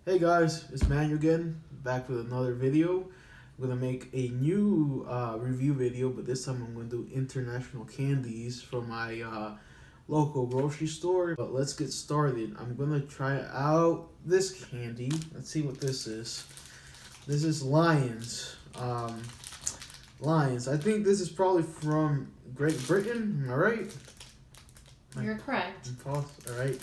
Hey guys, it's Manu again, back with another video. I'm gonna make a new review video, but this time I'm gonna do international candies from my local grocery store. But let's get started. I'm gonna try out this candy. Let's see what this is. This is Lions. Lions. I think this is probably from Great Britain. Am I right? You're correct. False. All right.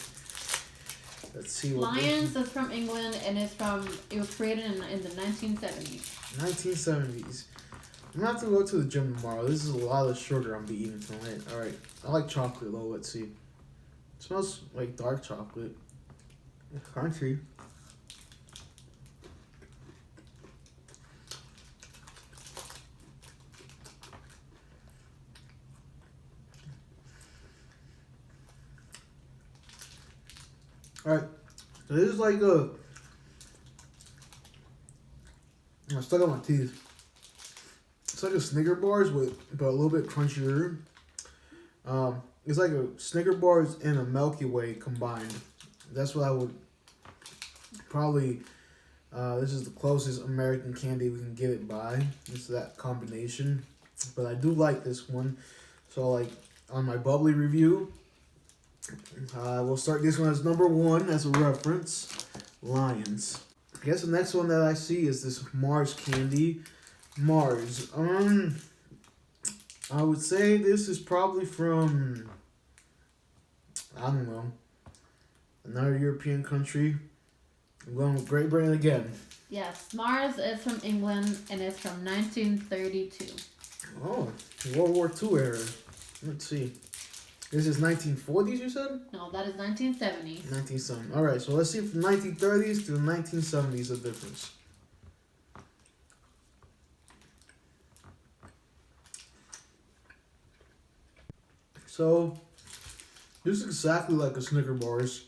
Let's see what Lions is from England and it was created in the 1970s. 1970s. I'm gonna have to go to the gym tomorrow. This is a lot of sugar I'm be eating tonight. Alright. I like chocolate though, let's see. It smells like dark chocolate. Crunchy. Alright. So this is like I'm stuck on my teeth. It's like a Snicker bars but a little bit crunchier. It's like a Snicker bars and a Milky Way combined. That's what I would probably. This is the closest American candy we can get it by. It's that combination, but I do like this one. So like on my bubbly review, we'll start this one as number 1 as a reference. Lions. I guess the next one that I see is this Mars candy. Mars. I would say this is probably from, I don't know, another European country. I'm going with Great Britain again. Yes, Mars is from England and it's from 1932. Oh, World War II era. Let's see. This is 1940s, you said? No, that is 1970s. 1970. All right, so let's see from 1930s to the 1970s the difference. So, this is exactly like a Snicker bars.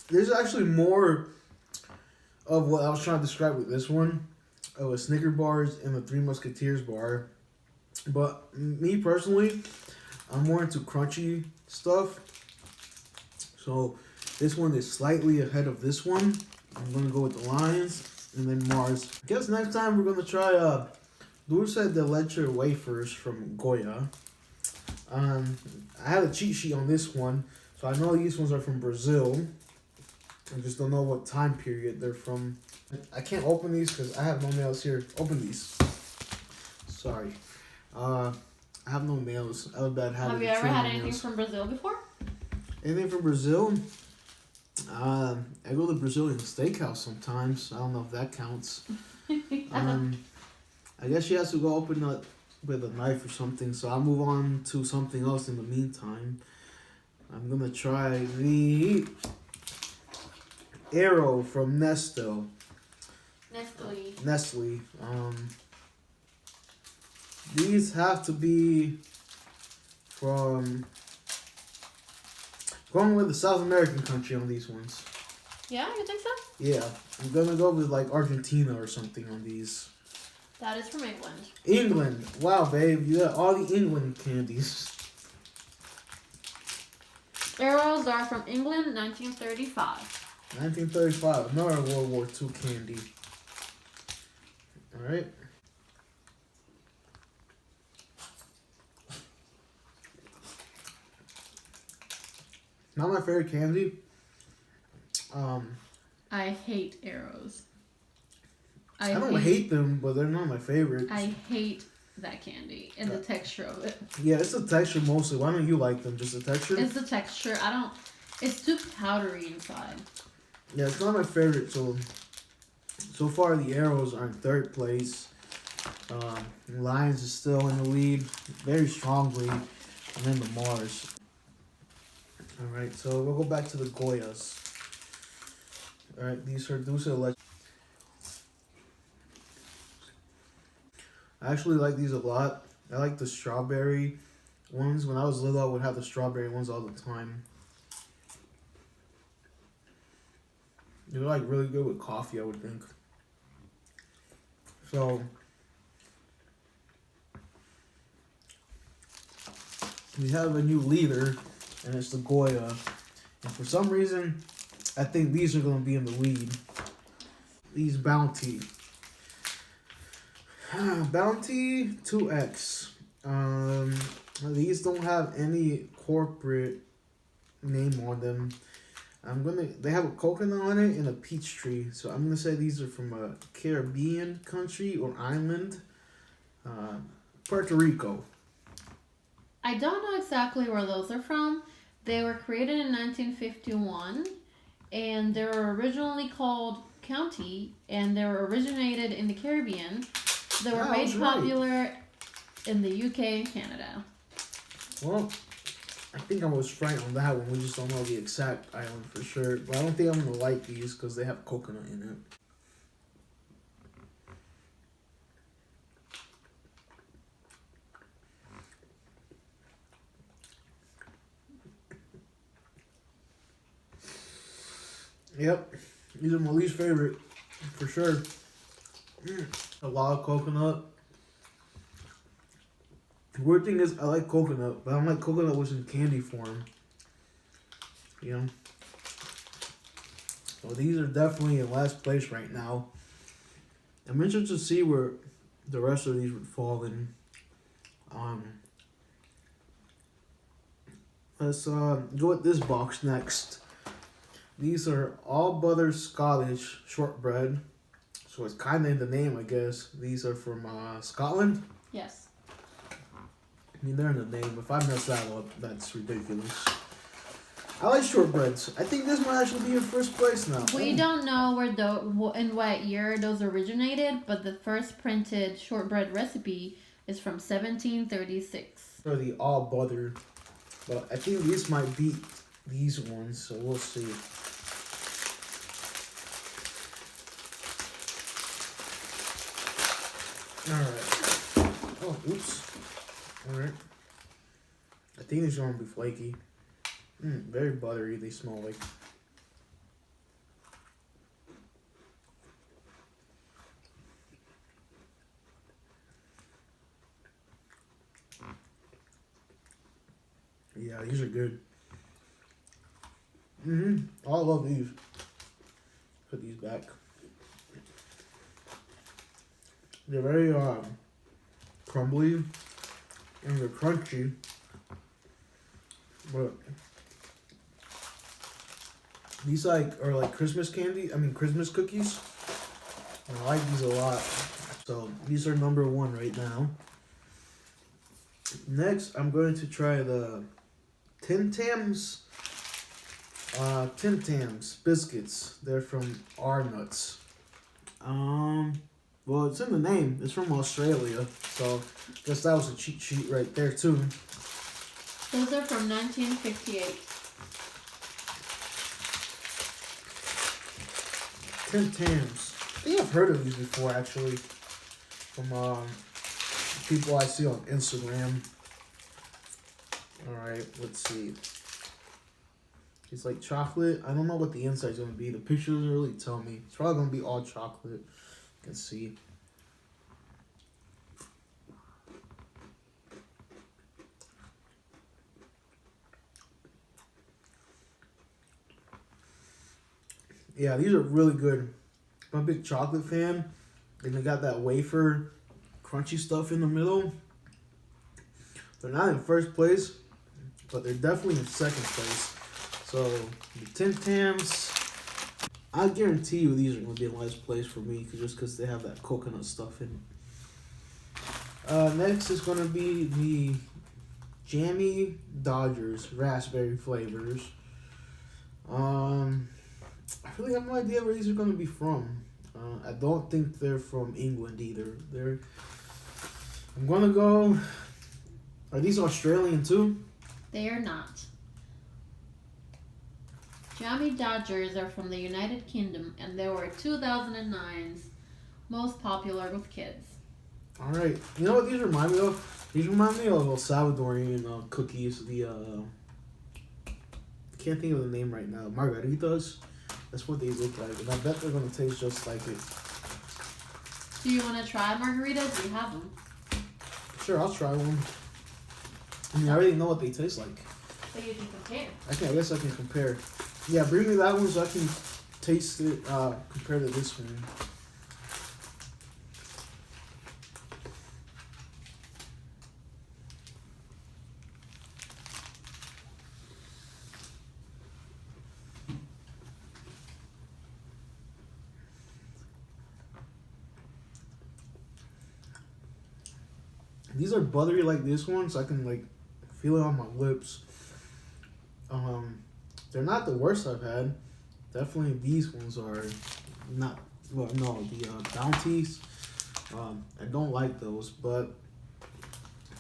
There's actually more of what I was trying to describe with this one, of a Snicker bars and the Three Musketeers bar. But me personally, I'm more into crunchy stuff. So this one is slightly ahead of this one. I'm gonna go with the Lions and then Mars. I guess next time we're gonna try Dulce de Leche wafers from Goya. I had a cheat sheet on this one, so I know these ones are from Brazil. I just don't know what time period they're from. I can't open these because I have no nails here. Open these. Sorry. I have no nails. I have a bad habit. Have you ever had anything from Brazil before? Anything from Brazil? I go to Brazilian steakhouse sometimes. I don't know if that counts. I guess she has to go open up with a knife or something, so I'll move on to something else in the meantime. I'm gonna try the Arrow from Nestle. Nestle. These have to be from, going with the South American country on these ones. Yeah, you think so? Yeah, I'm gonna go with like Argentina or something on these. That is from England. England. Wow, babe, you got all the England candies. Arrows are from England, 1935. 1935, another World War II candy. Alright. Not my favorite candy. I hate Arrows. I don't hate them, but they're not my favorite. I hate that candy and the texture of it. Yeah, it's the texture mostly. Why don't you like them? Just the texture? It's the texture. It's too powdery inside. Yeah, it's not my favorite. So far the Arrows are in 3rd place. Lions is still in the lead, very strongly, and then the Mars. All right, so we'll go back to the Goyas. All right, these are Dulce de Leche. I actually like these a lot. I like the strawberry ones. When I was little, I would have the strawberry ones all the time. They're like really good with coffee, I would think. So we have a new leader, and it's the Goya. And for some reason, I think these are going to be in the lead. These Bounty. Bounty 2X. These don't have any corporate name on them. They have a coconut on it and a peach tree. So I'm gonna say these are from a Caribbean country or island. Puerto Rico. I don't know exactly where those are from. They were created in 1951, and they were originally called County, and they were originated in the Caribbean. They were made popular in the UK and Canada. Well, I think I was right on that one. We just don't know the exact island for sure. But I don't think I'm gonna like these because they have coconut in it. Yep, these are my least favorite, for sure. A lot of coconut. The weird thing is, I like coconut, but I don't like coconut was in candy form. You know? So these are definitely in last place right now. I'm interested to see where the rest of these would fall in. Let's go with this box next. These are all butter Scottish shortbread. So it's kind of in the name, I guess. These are from Scotland. Yes. I mean, they're in the name. If I mess that up, that's ridiculous. I like shortbreads. I think this might actually be in first place now. We don't know in what year those originated, but the first printed shortbread recipe is from 1736. Or the all butter. But I think these might beat these ones, so we'll see. Alright. Oh, oops. Alright. I think these are gonna be flaky. Very buttery, they smell like. Yeah, these are good. I love these. Put these back. They're very crumbly and they're crunchy. But these are like Christmas candy. I mean Christmas cookies. And I like these a lot. So these are number one right now. Next, I'm going to try the Tim Tams. Tim Tams biscuits. They're from Arnott's. Well, it's in the name. It's from Australia, so I guess that was a cheat sheet right there too. Those are from 1958. Tim Tams. I think I've heard of these before, actually, from people I see on Instagram. All right, let's see. It's like chocolate. I don't know what the inside's gonna be. The picture doesn't really tell me. It's probably gonna be all chocolate. You can see. Yeah, these are really good. I'm a big chocolate fan. And they got that wafer crunchy stuff in the middle. They're not in first place, but they're definitely in second place. So the Tim Tams, I guarantee you these are going to be in last place for me just because they have that coconut stuff in it. Next is going to be the Jammy Dodgers raspberry flavors. I really have no idea where these are going to be from. I don't think they're from England either. I'm going to go. Are these Australian too? They are not. Jammy Dodgers are from the United Kingdom, and they were 2009's most popular with kids. All right. You know what these remind me of? These remind me of El Salvadorian cookies. Can't think of the name right now. Margaritas. That's what they look like, and I bet they're gonna taste just like it. Do you want to try margaritas? We have them. Sure, I'll try one. I mean, I already know what they taste like. So you can compare. I guess I can compare. Yeah, bring me that one so I can taste it, compared to this one. These are buttery like this one, so I can like feel it on my lips. They're not the worst I've had. Definitely these ones are not. Well, no, the Bounties. I don't like those, but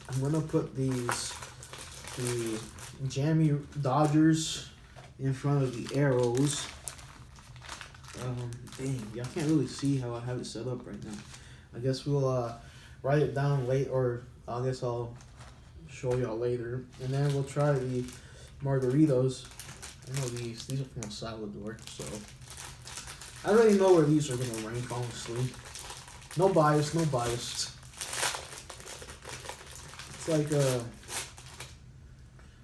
I'm gonna put the Jammy Dodgers in front of the Arrows. Dang, y'all can't really see how I have it set up right now. I guess we'll write it down late, or I guess I'll show y'all later. And then we'll try the Margaritas. I know these are from El Salvador, so I don't really know where these are gonna rank, honestly. No bias, no bias. It's like it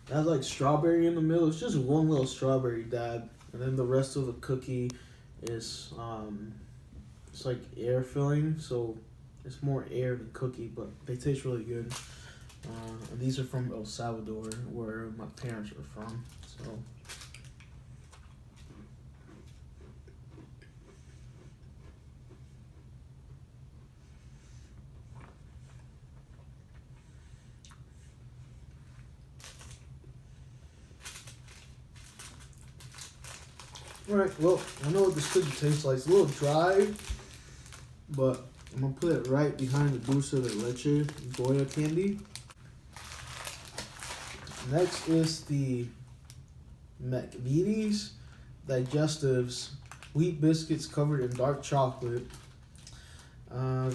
has like strawberry in the middle. It's just one little strawberry dab, and then the rest of the cookie is it's like air filling, so it's more air than cookie, but they taste really good. And these are from El Salvador, where my parents are from. So alright, well, I know what this cookie tastes like. It's a little dry, but I'm gonna put it right behind the Dulce de Leche Goya candy. Next is the McVitie's Digestives wheat biscuits covered in dark chocolate. Are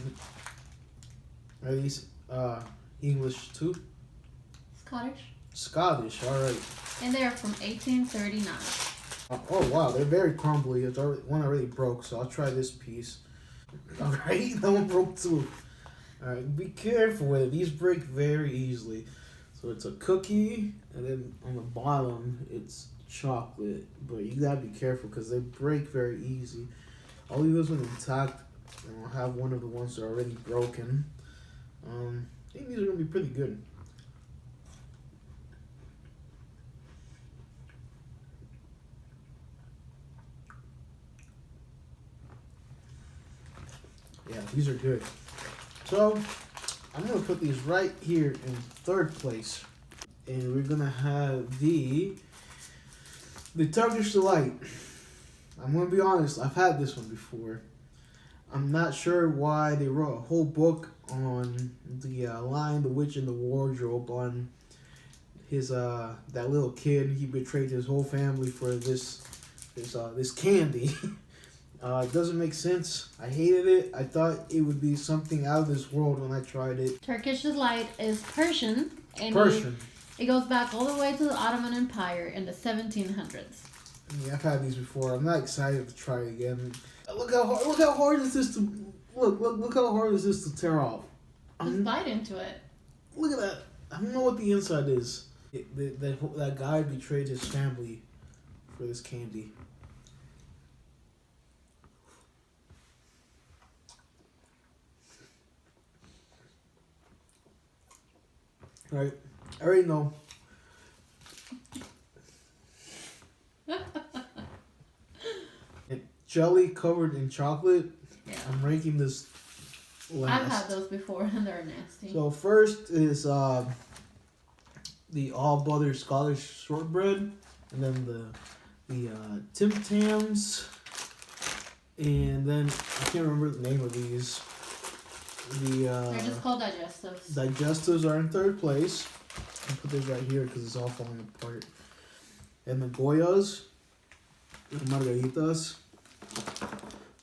these English too? Scottish. Scottish, alright. And they are from 1839. Oh wow, they're very crumbly. It's already, one already broke, so I'll try this piece. Alright, that one broke too. Alright, be careful with it. These break very easily. So it's a cookie, and then on the bottom it's chocolate. But you gotta be careful because they break very easy. I'll leave this one intact, and I'll have one of the ones that are already broken. I think these are gonna be pretty good. Yeah, these are good. So I'm gonna put these right here in third place, and we're gonna have the Turkish Delight. I'm gonna be honest, I've had this one before. I'm not sure why they wrote a whole book on the Lion, the Witch, and the Wardrobe on his that little kid. He betrayed his whole family for this candy. It doesn't make sense. I hated it. I thought it would be something out of this world when I tried it. Turkish Delight is Persian. And Persian. It goes back all the way to the Ottoman Empire in the 1700s. Yeah, I've had these before. I'm not excited to try it again. Look how hard this is to look how hard this is to tear off. Just bite into it. Look at that. I don't know what the inside is. That guy betrayed his family for this candy. Right, I already know. Jelly covered in chocolate. Yeah. I'm ranking this last. I've had those before and they're nasty. So first is the all butter Scottish shortbread, and then the Tim Tams, and then I can't remember the name of these. They're just called digestives. Digestives are in third place. I'll put this right here because it's all falling apart. And the Goyas, the Margaritas,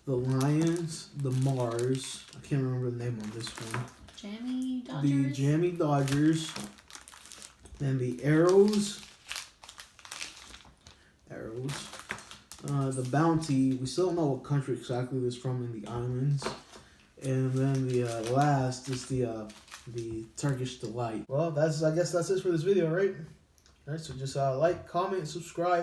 the Lions, the Mars. I can't remember the name on this one. Jammy Dodgers. The Jammy Dodgers. Then the Arrows. The Bounty. We still don't know what country exactly this is from in the islands. And then the last is the Turkish Delight. Well, I guess that's it for this video, right? All right, so just like, comment, subscribe.